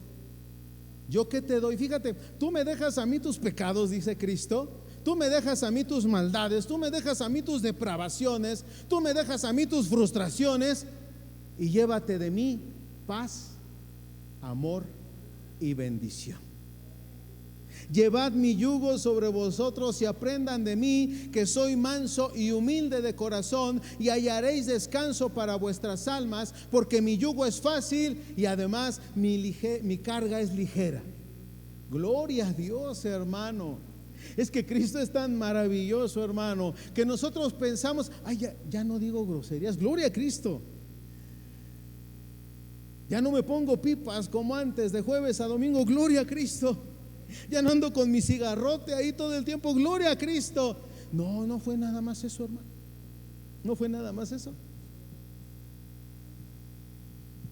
¿Yo qué te doy? Fíjate, tú me dejas a mí tus pecados, dice Cristo. Tú me dejas a mí tus maldades, tú me dejas a mí tus depravaciones, tú me dejas a mí tus frustraciones, y llévate de mí paz, amor y bendición. Llevad mi yugo sobre vosotros y aprendan de mí, que soy manso y humilde de corazón, y hallaréis descanso para vuestras almas, porque mi yugo es fácil y además mi carga es ligera. Gloria a Dios, hermano. Es que Cristo es tan maravilloso, hermano, que nosotros pensamos: ay, ya no digo groserías, gloria a Cristo. Ya no me pongo pipas como antes de jueves a domingo, gloria a Cristo. Ya no ando con mi cigarrote ahí todo el tiempo, gloria a Cristo. No fue nada más eso, hermano. No fue nada más eso.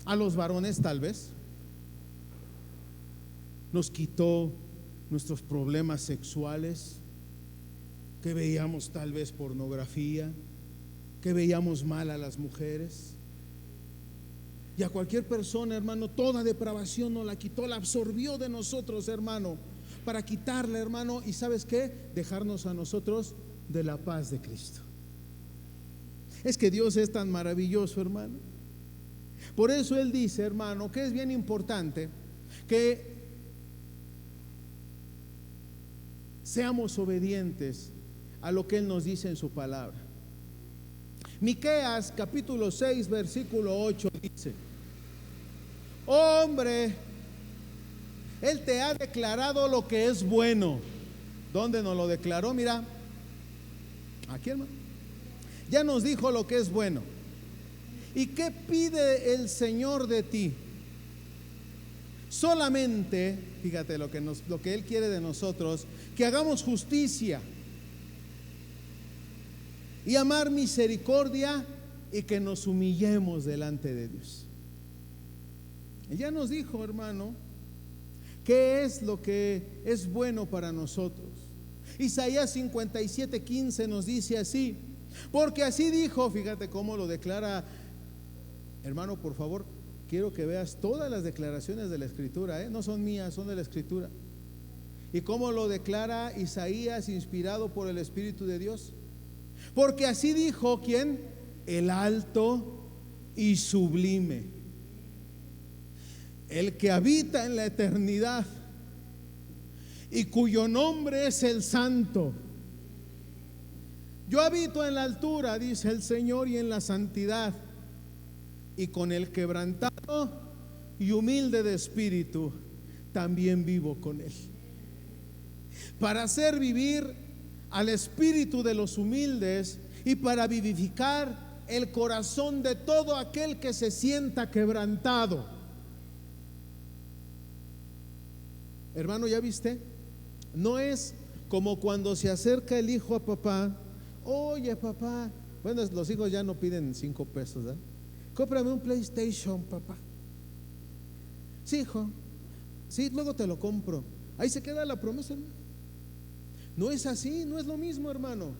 A los varones tal vez nos quitó nuestros problemas sexuales, que veíamos tal vez pornografía, que veíamos mal a las mujeres. Y a cualquier persona, hermano, toda depravación nos la quitó, la absorbió de nosotros, hermano, para quitarla, hermano, y ¿sabes qué? Dejarnos a nosotros de la paz de Cristo. Es que Dios es tan maravilloso, hermano. Por eso Él dice, hermano, que es bien importante que seamos obedientes a lo que Él nos dice en su palabra. Miqueas capítulo 6 versículo 8 dice: hombre, Él te ha declarado lo que es bueno. ¿Dónde nos lo declaró? Mira, aquí, hermano. Ya nos dijo lo que es bueno. ¿Y qué pide el Señor de ti? Solamente, fíjate lo que Él quiere de nosotros: que hagamos justicia y amar misericordia, y que nos humillemos delante de Dios. Ya nos dijo, hermano, qué es lo que es bueno para nosotros. Isaías 57:15 nos dice así: porque así dijo, fíjate cómo lo declara, hermano, por favor, quiero que veas todas las declaraciones de la Escritura, no son mías, son de la Escritura. ¿Y cómo lo declara Isaías, inspirado por el Espíritu de Dios? Porque así dijo, ¿quién? El alto y sublime, el que habita en la eternidad y cuyo nombre es el Santo. Yo habito en la altura, dice el Señor, y en la santidad, y con el quebrantado y humilde de espíritu también vivo con él, para hacer vivir al espíritu de los humildes y para vivificar el corazón de todo aquel que se sienta quebrantado. Hermano, ¿ya viste? No es como cuando se acerca el hijo a papá. Oye, papá, bueno, los hijos ya no piden 5 pesos, ¿eh? Cómprame un PlayStation, papá. Sí, hijo. Sí, luego te lo compro. Ahí se queda la promesa, hermano. No es así, no es lo mismo, hermano.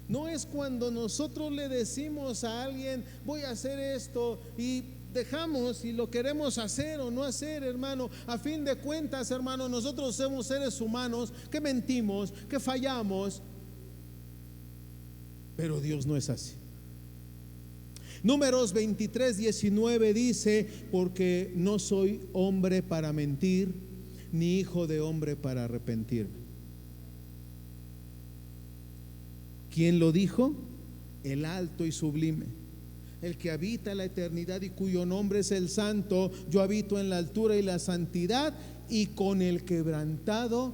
No es cuando nosotros le decimos a alguien, voy a hacer esto, y dejamos si lo queremos hacer o no hacer, hermano. A fin de cuentas, hermano, nosotros somos seres humanos que mentimos, que fallamos, pero Dios no es así. Números 23:19 dice: porque no soy hombre para mentir, ni hijo de hombre para arrepentirme. ¿Quién lo dijo? El alto y sublime, el que habita la eternidad y cuyo nombre es el Santo. Yo habito en la altura y la santidad, y con el quebrantado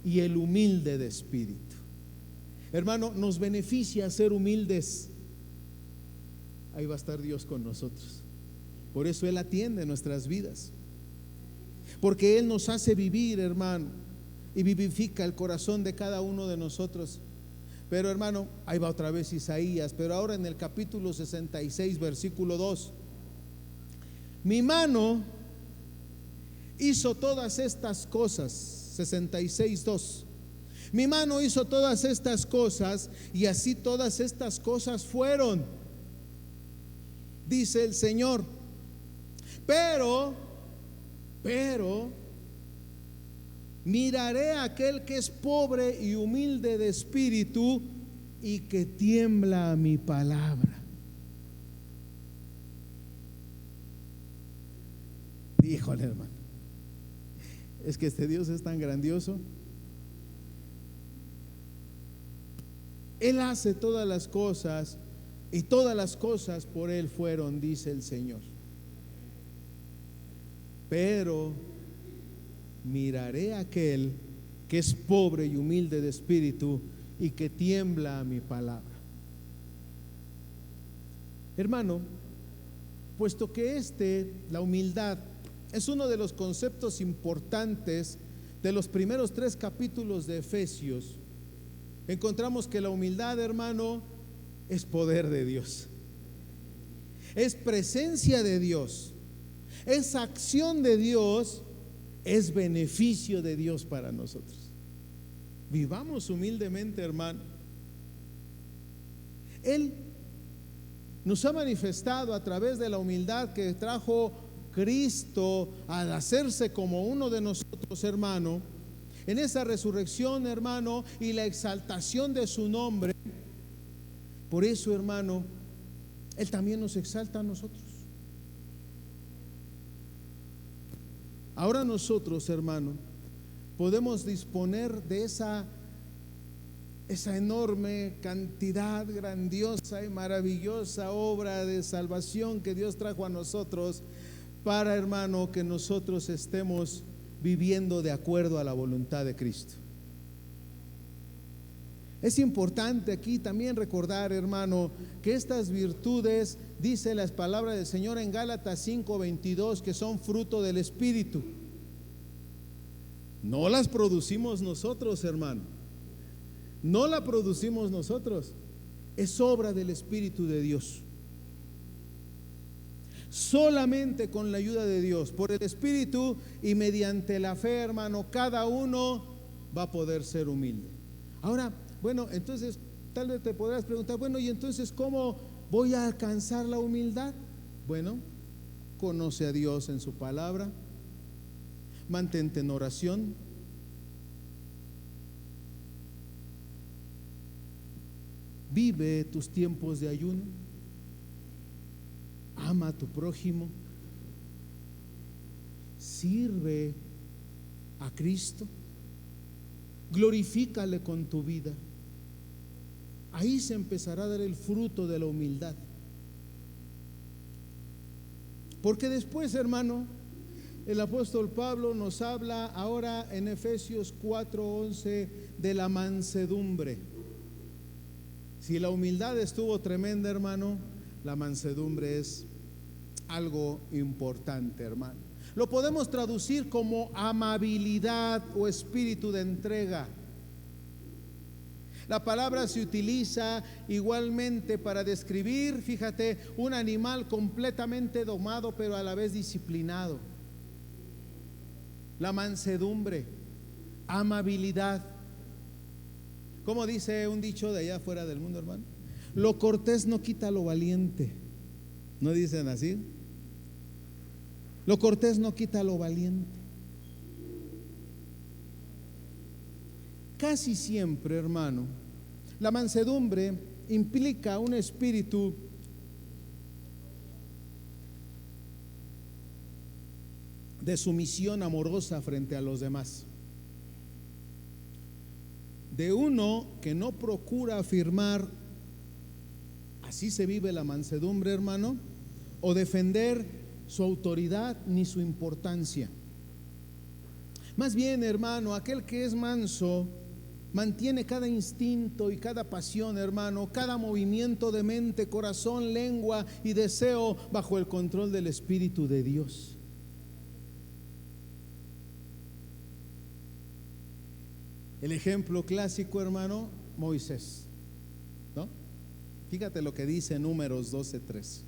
y el humilde de espíritu. Hermano, nos beneficia ser humildes. Ahí va a estar Dios con nosotros. Por eso Él atiende nuestras vidas, porque Él nos hace vivir, hermano, y vivifica el corazón de cada uno de nosotros. Pero, hermano, ahí va otra vez Isaías, pero ahora en el capítulo 66, versículo 2. Mi mano hizo todas estas cosas. 66:2. Mi mano hizo todas estas cosas, y así todas estas cosas fueron, dice el Señor. Pero miraré a aquel que es pobre y humilde de espíritu y que tiembla a mi palabra. Híjole, hermano, es que este Dios es tan grandioso. Él hace todas las cosas, y todas las cosas por Él fueron, dice el Señor. Pero miraré a aquel que es pobre y humilde de espíritu y que tiembla a mi palabra. Hermano, puesto que la humildad, es uno de los conceptos importantes de los primeros 3 capítulos de Efesios, encontramos que la humildad, hermano, es poder de Dios, es presencia de Dios, es acción de Dios, es beneficio de Dios para nosotros. Vivamos humildemente, hermano. Él nos ha manifestado a través de la humildad que trajo Cristo al hacerse como uno de nosotros, hermano, en esa resurrección, hermano, y la exaltación de su nombre. Por eso, hermano, Él también nos exalta a nosotros. Ahora nosotros, hermano, podemos disponer de esa enorme cantidad, grandiosa y maravillosa obra de salvación que Dios trajo a nosotros, para, hermano, que nosotros estemos viviendo de acuerdo a la voluntad de Cristo. Es importante aquí también recordar, hermano, que estas virtudes, dice las palabras del Señor en Gálatas 5:22, que son fruto del Espíritu. No las producimos nosotros, hermano. No la producimos nosotros. Es obra del Espíritu de Dios. Solamente con la ayuda de Dios, por el Espíritu y mediante la fe, hermano, cada uno va a poder ser humilde. Ahora, bueno, entonces tal vez te podrás preguntar, bueno, ¿y entonces cómo voy a alcanzar la humildad? Bueno, conoce a Dios en su palabra, mantente en oración, Vive tus tiempos de ayuno. Ama a tu prójimo. Sirve a Cristo. Glorifícale con tu vida. Ahí se empezará a dar el fruto de la humildad. Porque después, hermano, el apóstol Pablo nos habla ahora en Efesios 4:11 de la mansedumbre. Si la humildad estuvo tremenda, hermano, la mansedumbre es algo importante, hermano. Lo podemos traducir como amabilidad o espíritu de entrega. La palabra se utiliza igualmente para describir, fíjate, un animal completamente domado pero a la vez disciplinado. La mansedumbre, amabilidad. ¿Cómo dice un dicho de allá fuera del mundo, hermano? Lo cortés no quita lo valiente. ¿No dicen así? Lo cortés no quita lo valiente. Casi siempre, hermano, la mansedumbre implica un espíritu de sumisión amorosa frente a los demás, de uno que no procura afirmar, así se vive la mansedumbre, hermano, o defender su autoridad ni su importancia. Más bien, hermano, aquel que es manso mantiene cada instinto y cada pasión, hermano, cada movimiento de mente, corazón, lengua y deseo bajo el control del Espíritu de Dios. El ejemplo clásico, hermano, Moisés, ¿no? Fíjate lo que dice Números 12:3.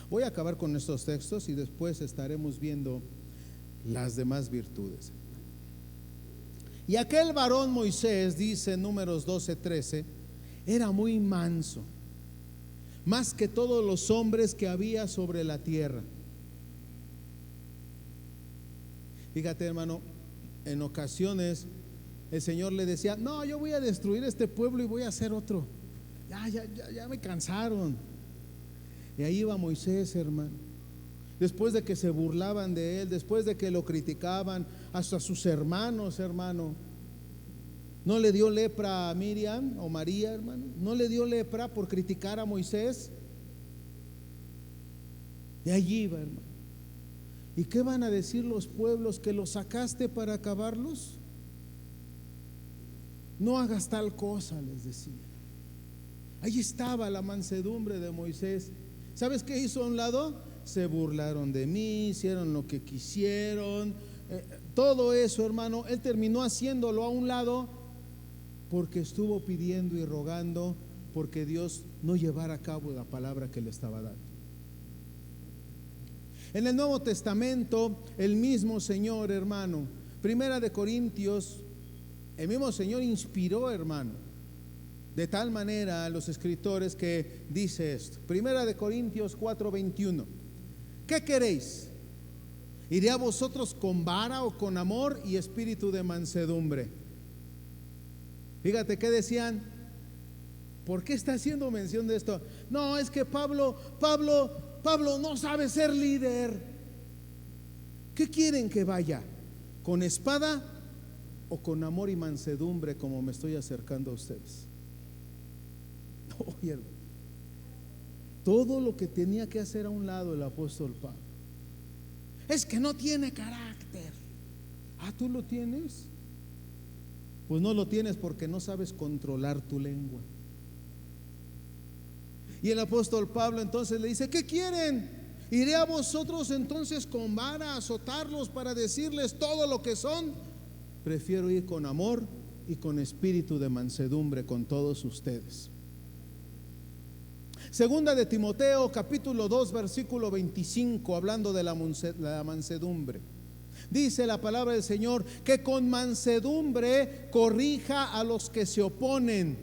Voy a acabar con estos textos y después estaremos viendo las demás virtudes. Y aquel varón Moisés, dice Números 12:13, era muy manso, más que todos los hombres que había sobre la tierra. Fíjate, hermano, en ocasiones el Señor le decía: no, yo voy a destruir este pueblo y voy a hacer otro. Ya me cansaron. Y ahí iba Moisés, hermano. Después de que se burlaban de él, después de que lo criticaban, hasta sus hermanos, hermano. ¿No le dio lepra a Miriam o María, hermano? ¿No le dio lepra por criticar a Moisés? Y allí iba, hermano. ¿Y qué van a decir los pueblos? ¿Que los sacaste para acabarlos? No hagas tal cosa, les decía. Allí estaba la mansedumbre de Moisés. ¿Sabes qué hizo a un lado? Se burlaron de mí, hicieron lo que quisieron, todo eso, hermano. Él terminó haciéndolo a un lado porque estuvo pidiendo y rogando porque Dios no llevara a cabo la palabra que le estaba dando. En el Nuevo Testamento, el mismo Señor, hermano, Primera de Corintios, el mismo Señor inspiró, hermano, de tal manera a los escritores que dice esto. Primera de Corintios 4:21. ¿Qué queréis? ¿Iré a vosotros con vara o con amor y espíritu de mansedumbre? Fíjate qué decían. ¿Por qué está haciendo mención de esto? No, es que Pablo no sabe ser líder. ¿Qué quieren que vaya? ¿Con espada o con amor y mansedumbre, como me estoy acercando a ustedes? Oye, todo lo que tenía que hacer a un lado el apóstol Pablo. Es que no tiene carácter. ¿Tú lo tienes? Pues no lo tienes porque no sabes controlar tu lengua. Y el apóstol Pablo entonces le dice: ¿qué quieren? ¿Iré a vosotros entonces con vara a azotarlos para decirles todo lo que son? Prefiero ir con amor y con espíritu de mansedumbre con todos ustedes. Segunda de Timoteo capítulo 2 versículo 25, hablando de la mansedumbre. Dice la palabra del Señor que con mansedumbre corrija a los que se oponen,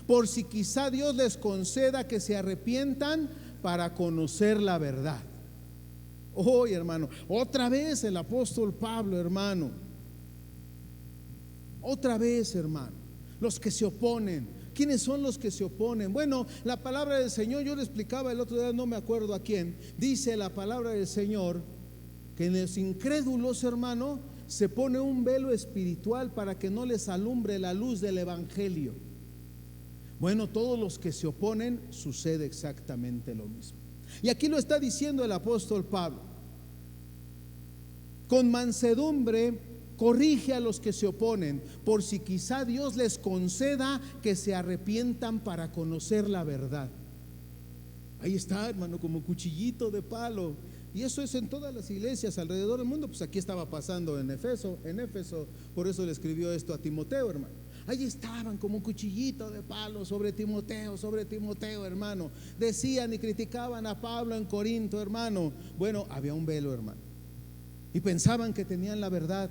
por si quizá Dios les conceda que se arrepientan para conocer la verdad. Oye, hermano, otra vez el apóstol Pablo, hermano. Otra vez, hermano, los que se oponen. ¿Quiénes son los que se oponen? Bueno, la palabra del Señor, yo le explicaba el otro día, no me acuerdo a quién, dice la palabra del Señor que en los incrédulos, hermano, se pone un velo espiritual para que no les alumbre la luz del evangelio. Bueno, todos los que se oponen sucede exactamente lo mismo. Y aquí lo está diciendo el apóstol Pablo: con mansedumbre corrige a los que se oponen, por si quizá Dios les conceda que se arrepientan para conocer la verdad. Ahí está, hermano, como cuchillito de palo. Y eso es en todas las iglesias alrededor del mundo. Pues aquí estaba pasando en Éfeso, por eso le escribió esto a Timoteo, hermano. Ahí estaban como un cuchillito de palo sobre Timoteo, hermano. Decían y criticaban a Pablo en Corinto, hermano. Bueno, había un velo, hermano, y pensaban que tenían la verdad,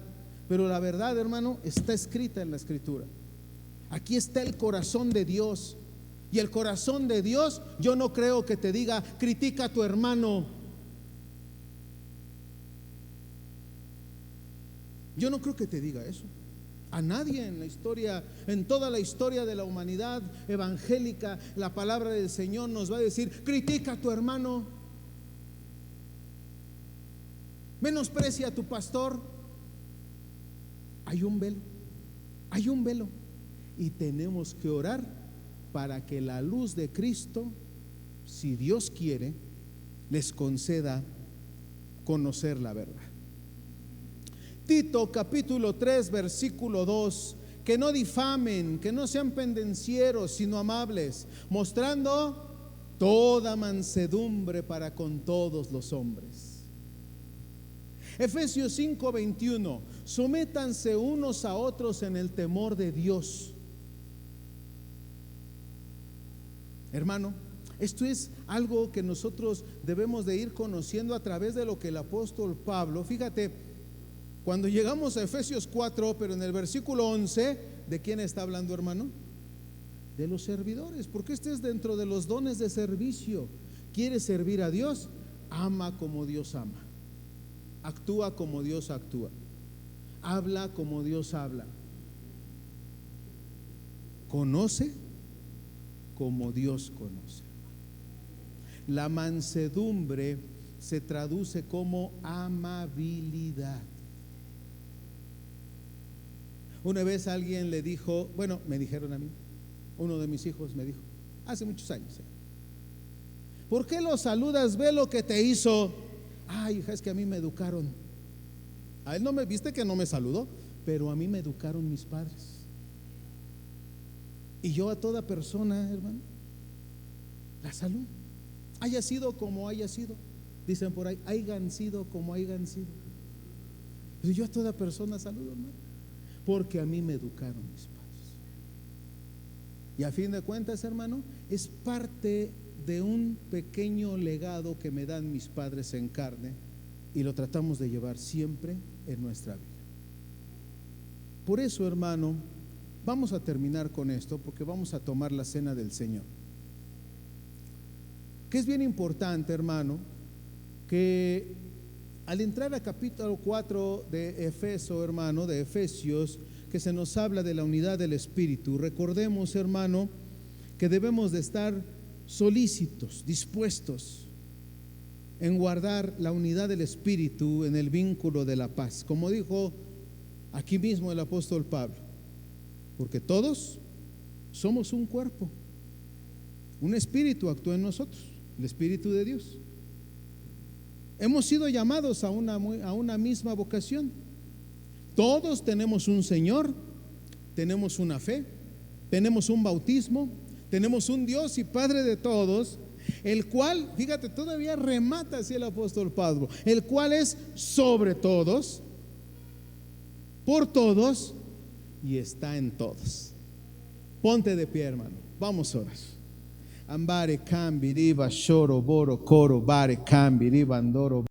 pero la verdad, hermano, está escrita en la Escritura. Aquí está el corazón de Dios. Y el corazón de Dios, yo no creo que te diga: critica a tu hermano. Yo no creo que te diga eso. A nadie en la historia, en toda la historia de la humanidad evangélica, la palabra del Señor nos va a decir: critica a tu hermano, menosprecia a tu pastor. Hay un velo, y tenemos que orar para que la luz de Cristo, si Dios quiere, les conceda conocer la verdad. Tito capítulo 3 versículo 2: que no difamen, que no sean pendencieros, sino amables, mostrando toda mansedumbre para con todos los hombres. Efesios 5:21: sométanse unos a otros en el temor de Dios. Hermano, esto es algo que nosotros debemos de ir conociendo a través de lo que el apóstol Pablo, fíjate, cuando llegamos a Efesios 4, pero en el versículo 11, ¿de quién está hablando, hermano? De los servidores, porque este es dentro de los dones de servicio. ¿Quieres servir a Dios? Ama como Dios ama, actúa como Dios actúa, habla como Dios habla, conoce como Dios conoce. La mansedumbre se traduce como amabilidad. Una vez alguien le dijo, bueno, me dijeron a mí, uno de mis hijos me dijo, hace muchos años: ¿por qué lo saludas? Ve lo que te hizo. Ay, hija, es que a mí me educaron. A él no me, viste que no me saludó, pero a mí me educaron mis padres. Y yo a toda persona, hermano, la saludo, haya sido como haya sido. Dicen por ahí: hayan sido como hayan sido. Pero yo a toda persona saludo, hermano, porque a mí me educaron mis padres. Y a fin de cuentas, hermano, es parte de un pequeño legado que me dan mis padres en carne, y lo tratamos de llevar siempre en nuestra vida. Por eso, hermano, vamos a terminar con esto, porque vamos a tomar la cena del Señor. Que es bien importante, hermano, que al entrar a capítulo 4 de Efeso, hermano, de Efesios, que se nos habla de la unidad del Espíritu, recordemos, hermano, que debemos de estar solícitos, dispuestos en guardar la unidad del Espíritu en el vínculo de la paz, como dijo aquí mismo el apóstol Pablo, porque todos somos un cuerpo, un espíritu actúa en nosotros, el Espíritu de Dios. Hemos sido llamados a una misma vocación. Todos tenemos un Señor, tenemos una fe, tenemos un bautismo, tenemos un Dios y Padre de todos, el cual, fíjate, todavía remata así el apóstol Pablo, el cual es sobre todos, por todos y está en todos. Ponte de pie, hermano, vamos a orar. Ambare cambi riva shoro boro coro bare cambi riva andoro.